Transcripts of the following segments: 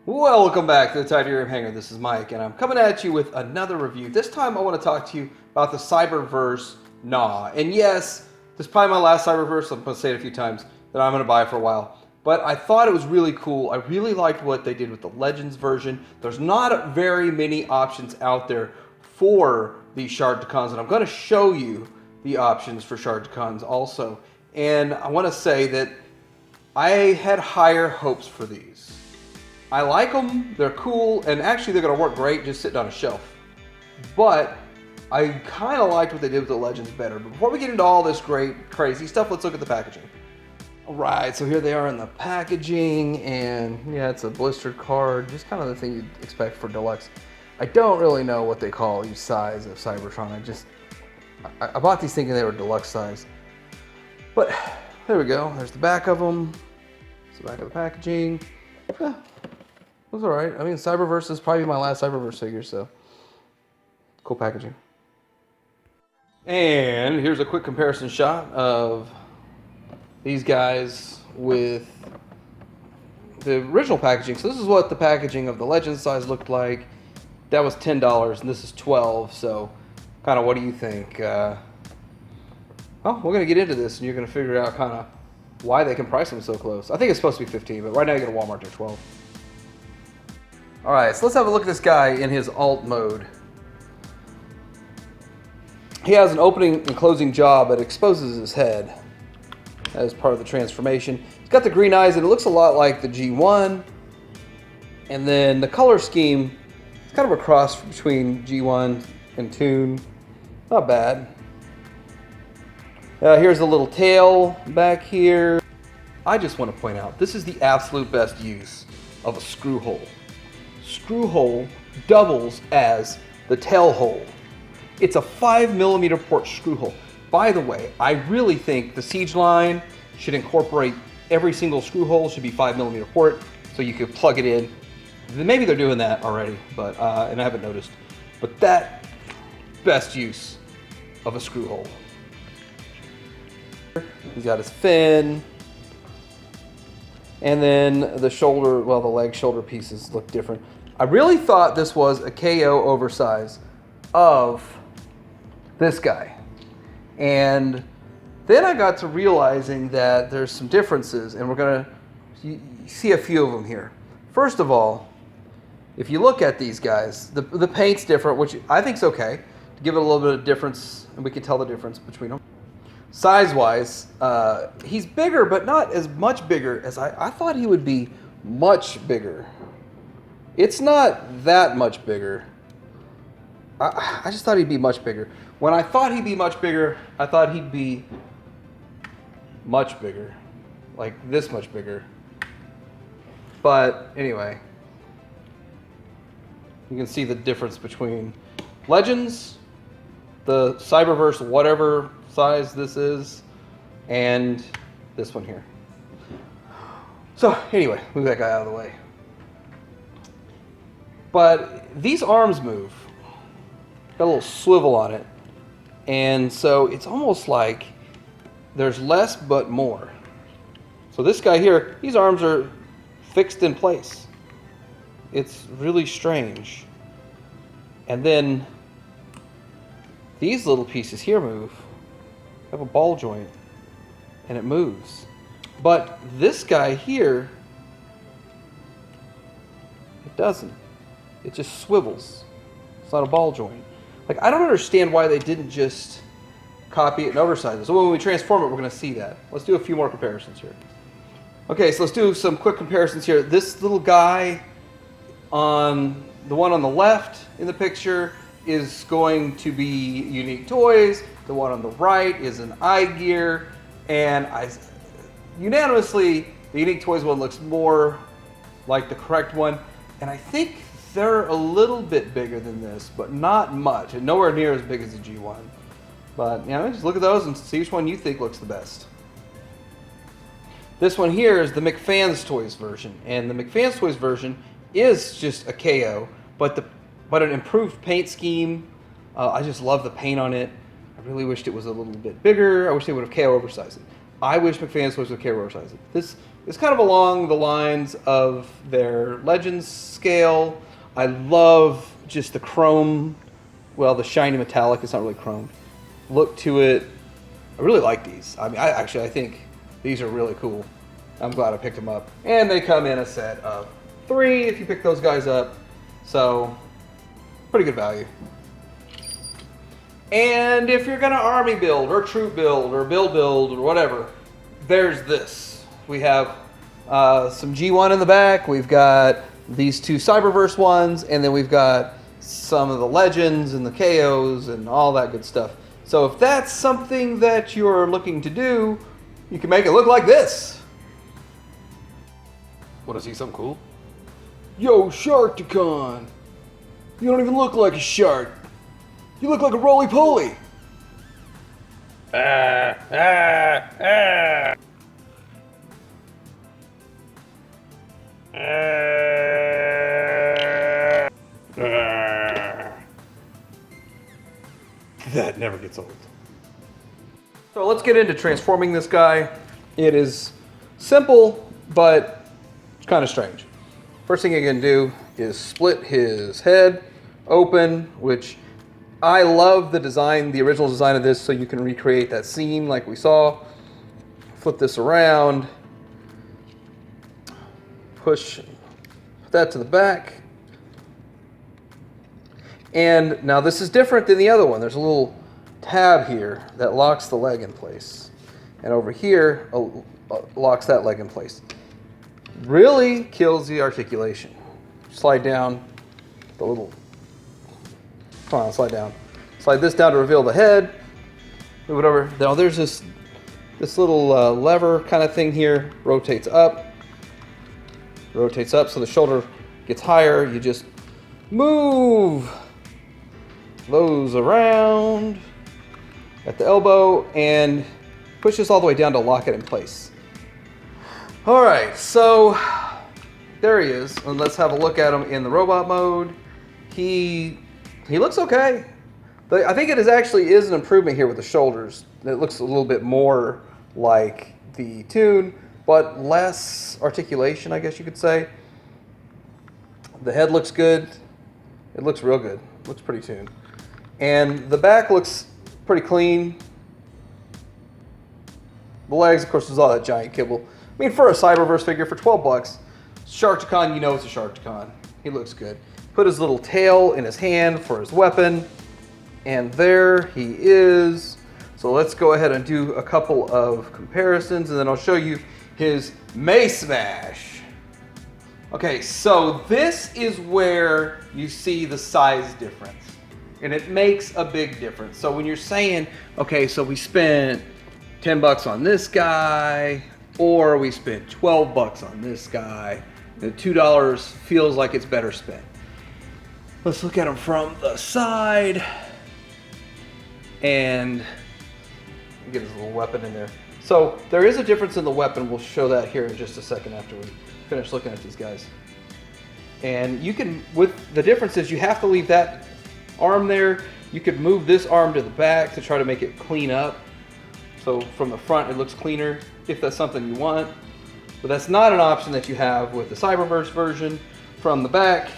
Welcome back to the Titanium Hangar. This is Mike, and I'm coming at you with another review. This time I want to talk to you about the Cyberverse Gnaw. And yes, this is probably my last Cyberverse. I'm going to say it a few times that I'm going to buy for a while. But I thought it was really cool. I really liked what they did with the Legends version. There's not very many options out there for these Sharkticons, and I'm going to show you the options for Sharkticons also. And I want to say that I had higher hopes for these. I like them, they're cool, and actually they're going to work great just sitting on a shelf. But I kind of liked what they did with the Legends better. But before we get into all this great, crazy stuff, let's look at the packaging. Alright, so here they are in the packaging, and yeah, it's a blistered card, just kind of the thing you'd expect for deluxe. I don't really know what they call each size of Cybertron. I bought these thinking they were deluxe size. But there we go, there's the back of them. It's the back of the packaging. Yeah. It was alright. I mean, Cyberverse is probably my last Cyberverse figure, so cool packaging. And here's a quick comparison shot of these guys with the original packaging. So this is what the packaging of the Legends size looked like. That was $10, and this is $12. So, kind of, what do you think? Well, we're gonna get into this, and you're gonna figure out kind of why they can price them so close. I think it's supposed to be 15, but right now you get a Walmart, they're 12. All right, so let's have a look at this guy in his alt mode. He has an opening and closing jaw, but exposes his head as part of the transformation. He's got the green eyes, and it looks a lot like the G1. And then the color scheme, it's kind of a cross between G1 and Toon. Not bad. Here's the little tail back here. I just want to point out, this is the absolute best use of a screw hole. Screw hole doubles as the tail hole. It's a 5mm port screw hole. By the way, I really think the Siege line should incorporate every single screw hole should be 5mm port, so you could plug it in. Maybe they're doing that already, but and I haven't noticed. But that best use of a screw hole. He's got his fin, and then the shoulder, well, the leg shoulder pieces look different. I really thought this was a KO oversize of this guy. And then I got to realizing that there's some differences, and we're going to see a few of them here. First of all, if you look at these guys, the paint's different, which I think is okay, to give it a little bit of difference, and we can tell the difference between them. Size-wise, he's bigger, but not as much bigger as I thought he would be much bigger. It's not that much bigger. I just thought he'd be much bigger. When I thought he'd be much bigger, I thought he'd be much bigger. Like this much bigger. But anyway, you can see the difference between Legends, the Cyberverse, whatever size this is, and this one here. So anyway, move that guy out of the way. But these arms move. Got a little swivel on it. And so it's almost like there's less but more. So this guy here, these arms are fixed in place. It's really strange. And then these little pieces here move. Have a ball joint, and it moves. But this guy here, it doesn't. It just swivels. It's not a ball joint. Like, I don't understand why they didn't just copy it and oversize it. So when we transform it, we're going to see that. Let's do a few more comparisons here. Okay, so let's do some quick comparisons here. This little guy on the one on the left in the picture is going to be Unique Toys. The one on the right is an iGear. And unanimously, the Unique Toys one looks more like the correct one. And I think they're a little bit bigger than this, but not much, and nowhere near as big as the G1. But, you know, just look at those and see which one you think looks the best. This one here is the McFan's Toys version, and the McFan's Toys version is just a KO, but an improved paint scheme. I just love the paint on it. I really wished it was a little bit bigger. I wish they would have KO oversized it. I wish McFadden's toys would carry size. This is kind of along the lines of their Legends scale. I love just the chrome, well, the shiny metallic. It's not really chrome. Look to it. I really like these. I mean, I think these are really cool. I'm glad I picked them up. And they come in a set of 3 if you pick those guys up. So, pretty good value. And if you're gonna army build or troop build or build or whatever, there's this. We have some G1 in the back. We've got these 2 Cyberverse ones, and then we've got some of the Legends and the KOs and all that good stuff. So if that's something that you're looking to do, you can make it look like this. Want to see something cool? Yo, Sharkticon! You don't even look like a shark. You look like a roly-poly. That never gets old. So let's get into transforming this guy. It is simple, but it's kind of strange. First thing you're gonna do is split his head open, which I love the design, the original design of this, so you can recreate that scene like we saw. Flip this around, put that to the back. And now this is different than the other one. There's a little tab here that locks the leg in place. And over here, locks that leg in place. Really kills the articulation. Slide down the little, come on, slide down. Slide this down to reveal the head. Move it over. Now there's this little lever kind of thing here. Rotates up so the shoulder gets higher. You just move those around at the elbow and push this all the way down to lock it in place. All right, so there he is. And let's have a look at him in the robot mode. He looks okay. But I think it actually is an improvement here with the shoulders. It looks a little bit more like the Toon, but less articulation, I guess you could say. The head looks good. It looks real good. Looks pretty Toon. And the back looks pretty clean. The legs, of course, is all that giant kibble. I mean, for a Cyberverse figure, for 12 bucks, Sharkticon, you know it's a Sharkticon. He looks good. Put his little tail in his hand for his weapon. And there he is. So let's go ahead and do a couple of comparisons, and then I'll show you his Mace Smash. Okay, so this is where you see the size difference. And it makes a big difference. So when you're saying, okay, so we spent 10 bucks on this guy, or we spent 12 bucks on this guy, the $2 feels like it's better spent. Let's look at him from the side. And get his little weapon in there. So there is a difference in the weapon. We'll show that here in just a second after we finish looking at these guys. And you can, with the difference is you have to leave that arm there. You could move this arm to the back to try to make it clean up. So from the front, it looks cleaner if that's something you want. But that's not an option that you have with the Cyberverse version. From the back,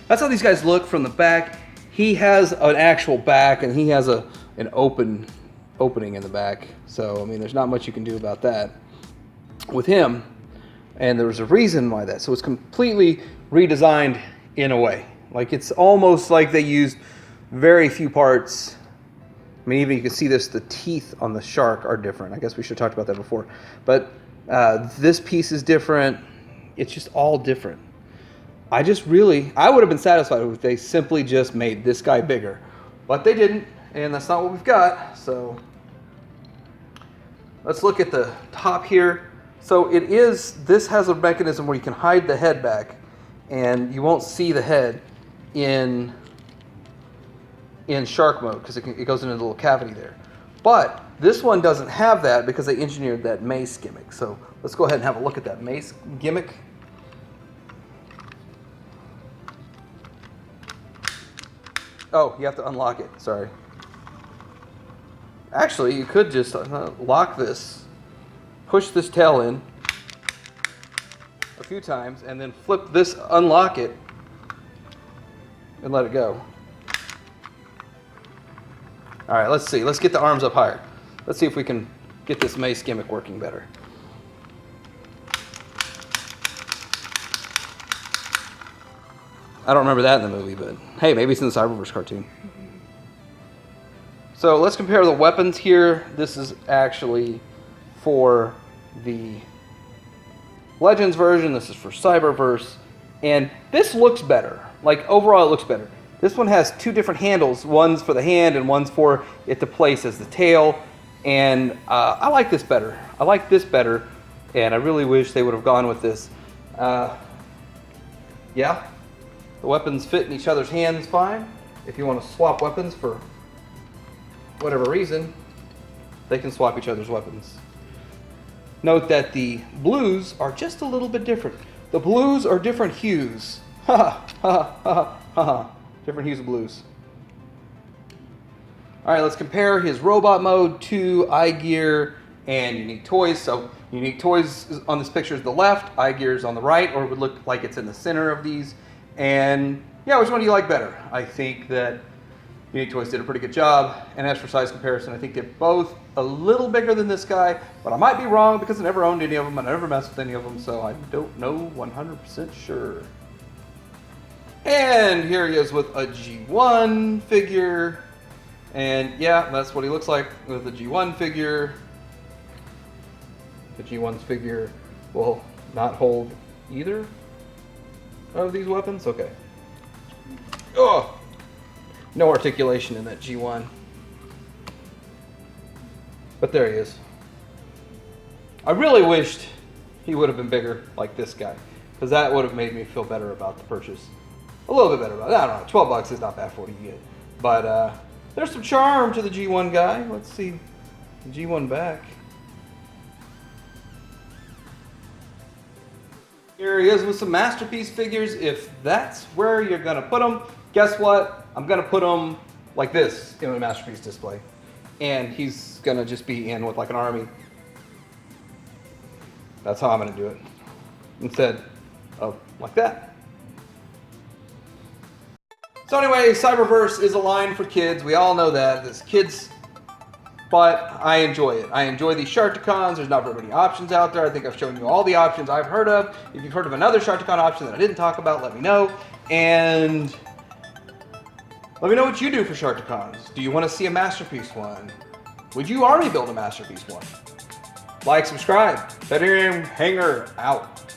that's how these guys look from the back. He has an actual back, and he has an opening in the back. So, I mean, there's not much you can do about that with him. And there was a reason why that. So it's completely redesigned in a way. Like, it's almost like they used very few parts. I mean, even you can see this, the teeth on the shark are different. I guess we should have talked about that before. But this piece is different. It's just all different. I would have been satisfied if they simply just made this guy bigger. But they didn't, and that's not what we've got. So let's look at the top here. So this has a mechanism where you can hide the head back, and you won't see the head in shark mode because it goes into a little cavity there. But this one doesn't have that because they engineered that mace gimmick. So let's go ahead and have a look at that mace gimmick. Oh, you have to unlock it. Sorry. Actually, you could just lock this push this tail in a few times, and then flip this, unlock it, and let it go. All right, let's see. Let's get the arms up higher. Let's see if we can get this mace gimmick working better. I don't remember that in the movie, but hey, maybe it's in the Cyberverse cartoon. So let's compare the weapons here. This is actually for the Legends version. This is for Cyberverse. And this looks better. Like, overall, it looks better. This one has two different handles. One's for the hand and one's for it to place as the tail. And I like this better. I like this better. And I really wish they would have gone with this. Yeah. The weapons fit in each other's hands fine. If you want to swap weapons for whatever reason, they can swap each other's weapons. Note that the blues are just a little bit different. The blues are different hues. Ha ha ha ha ha. Different hues of blues. Alright, let's compare his robot mode to eye gear and unique toys. So unique toys on this picture is the left, eye gear is on the right, or it would look like it's in the center of these. And yeah, which one do you like better? I think that Unique Toys did a pretty good job. And as for size comparison, I think they're both a little bigger than this guy, but I might be wrong because I never owned any of them. I never messed with any of them, so I don't know 100% sure. And here he is with a G1 figure. And yeah, that's what he looks like with a G1 figure. The G1's figure will not hold either of these weapons? Okay. Oh! No articulation in that G1. But there he is. I really wished he would have been bigger like this guy, because that would have made me feel better about the purchase. A little bit better about it. I don't know, 12 bucks is not bad for what you get. But there's some charm to the G1 guy. Let's see the G1 back. Here he is with some Masterpiece figures. If that's where you're going to put them, guess what? I'm going to put them like this in a Masterpiece display. And he's going to just be in with like an army. That's how I'm going to do it. Instead of like that. So anyway, Cyberverse is a line for kids. We all know that. It's kids, but I enjoy it. I enjoy these Sharkticons. There's not very many options out there. I think I've shown you all the options I've heard of. If you've heard of another Sharkticon option that I didn't talk about, let me know. And let me know what you do for Sharkticons. Do you want to see a Masterpiece one? Would you already build a Masterpiece one? Like, subscribe. Cyberverse Hanger out.